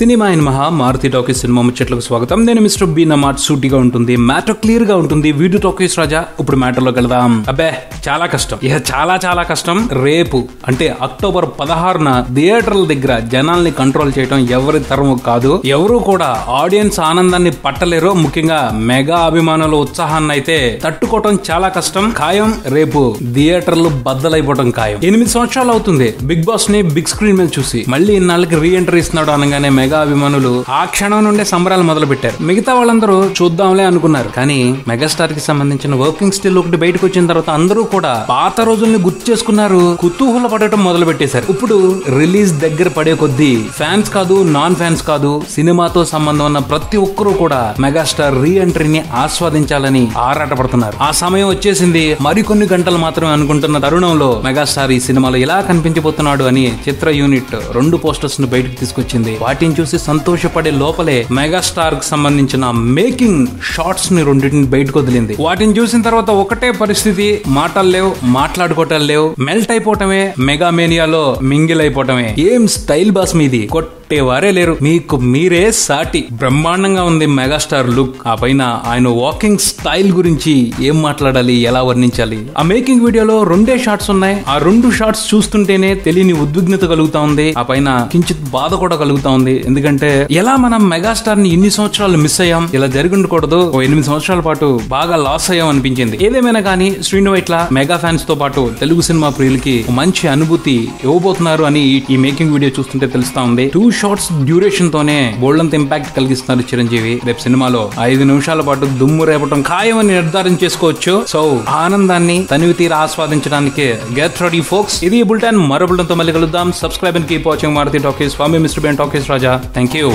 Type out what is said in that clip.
Cinema in మహా Maruti talkies cinema ముచ్చట్లకు స్వాగతం. నేను మిస్టర్ బి. నమాట్. సూటిగా ఉంటుంది, మ్యాటర్ క్లియర్ గా ఉంటుంది. వీడియో టాకీస్ రాజా. ఇప్పుడు మ్యాటర్ లోకి వెళ్దాం. అబ్బే చాలా కష్టం, చాలా కష్టం. రేపు అంటే అక్టోబర్ 16న థియేటర్ల దగ్గర జనాల్ని కంట్రోల్ చేయడం ఎవరి తరము కాదు. ఎవరు కూడా ఆడియన్స్ ఆనందాన్ని పట్టలేరు. ముఖ్యంగా మెగా అభిమానుల ఉత్సాహాన్ని అయితే తట్టుకోవటం చాలా కష్టం. ఖాయం రేపు థియేటర్లు బద్దలైపోవటం ఖాయం. 8 సంవత్సరాలు అవుతుంది బిగ్ బాస్ ని బిగ్ స్క్రీన్ మీద చూసి. మళ్ళీ ఇన్నాళ్ళకి రీ ఎంట్రీ ఇస్తున్నాడు అనగానే మెగా అభిమానులు ఆ క్షణం నుండే సంబరాలు మొదలు పెట్టారు. మిగతా వాళ్ళందరూ చూద్దాంలే అనుకున్నారు. కానీ మెగాస్టార్ కి సంబంధించిన వర్కింగ్ స్టిల్ ఒకటి బయటకు వచ్చిన తర్వాత అందరూ కూడా పాత రోజుల్ని గుర్తు చేసుకున్నారు. కుతూహల పడటం మొదలు పెట్టేశారు. ఇప్పుడు రిలీజ్ దగ్గర పడే కొద్దీ ఫ్యాన్స్ కాదు, నాన్ ఫ్యాన్స్ కాదు, సినిమాతో సంబంధం ఉన్న ప్రతి ఒక్కరూ కూడా మెగాస్టార్ రీ ఎంట్రీని ఆస్వాదించాలని ఆరాటపడుతున్నారు. ఆ సమయం వచ్చేసింది. మరికొన్ని గంటలు మాత్రమే అనుకుంటున్న తరుణంలో మెగాస్టార్ ఈ సినిమాలో ఎలా కనిపించబోతున్నాడు అని చిత్ర యూనిట్ 2 పోస్టర్స్ ను బయటకు తీసుకొచ్చింది. వాటిని చూసి సంతోషపడే లోపలే మెగాస్టార్ కి సంబంధించిన మేకింగ్ షార్ట్స్ ని 2 బయటకు వదిలింది. వాటిని చూసిన తర్వాత ఒకటే పరిస్థితి, మాటలు లేవు, మాట్లాడుకోవటాలు లేవు, మెల్ట్ అయిపోవటమే, మెగా మేనియాలో మింగిల్ అయిపోవటమే. ఏం స్టైల్ బాస్ మీది, కొట్టేవారే లేరు, మీకు మీరే సాటి. బ్రహ్మాండంగా ఉంది మెగాస్టార్ లుక్. ఆ పైన ఆయన వాకింగ్ స్టైల్ గురించి ఏం మాట్లాడాలి, ఎలా వర్ణించాలి. ఆ మేకింగ్ వీడియోలో 2 షాట్స్ ఉన్నాయి. ఆ 2 షాట్స్ చూస్తుంటేనే తెలియని ఉద్విగ్నత కలుగుతా ఉంది. ఆ పైన కించిత్ బాధ కూడా కలుగుతా ఉంది. ఎందుకంటే ఎలా మనం మెగాస్టార్ ని ఇన్ని సంవత్సరాలు మిస్ అయ్యాం, ఇలా జరిగి ఉండకూడదు, 8 సంవత్సరాల పాటు బాగా లాస్ అయ్యాం అనిపించింది. ఏదేమైనా కానీ శ్రీను వైట్ల మెగా ఫ్యాన్స్ తో పాటు తెలుగు సినిమా ప్రియులకి మంచి అనుభూతి ఇవ్వబోతున్నారు అని ఈ మేకింగ్ వీడియో చూస్తుంటే తెలుస్తా ఉంది. 2 షార్ట్స్ డ్యూరేషన్ తోనే బోల్డంత ఇంపాక్ట్ కలిగిస్తున్నారు చిరంజీవి. రేపు సినిమాలో 5 నిమిషాల పాటు దుమ్ము రేపటం ఖాయమని నిర్ధారణ చేసుకోవచ్చు. సో ఆనందాన్ని తనివి తీరా ఆస్వాదించడానికి గెట్ రెడీ ఫోక్స్. ఇది బులెటిన్. మరో బులెటిన్ తో మళ్ళీ కలుద్దాం. Subscribe and keep watching Maruti talkies. Swami mister B. Talkies Raja. Thank you.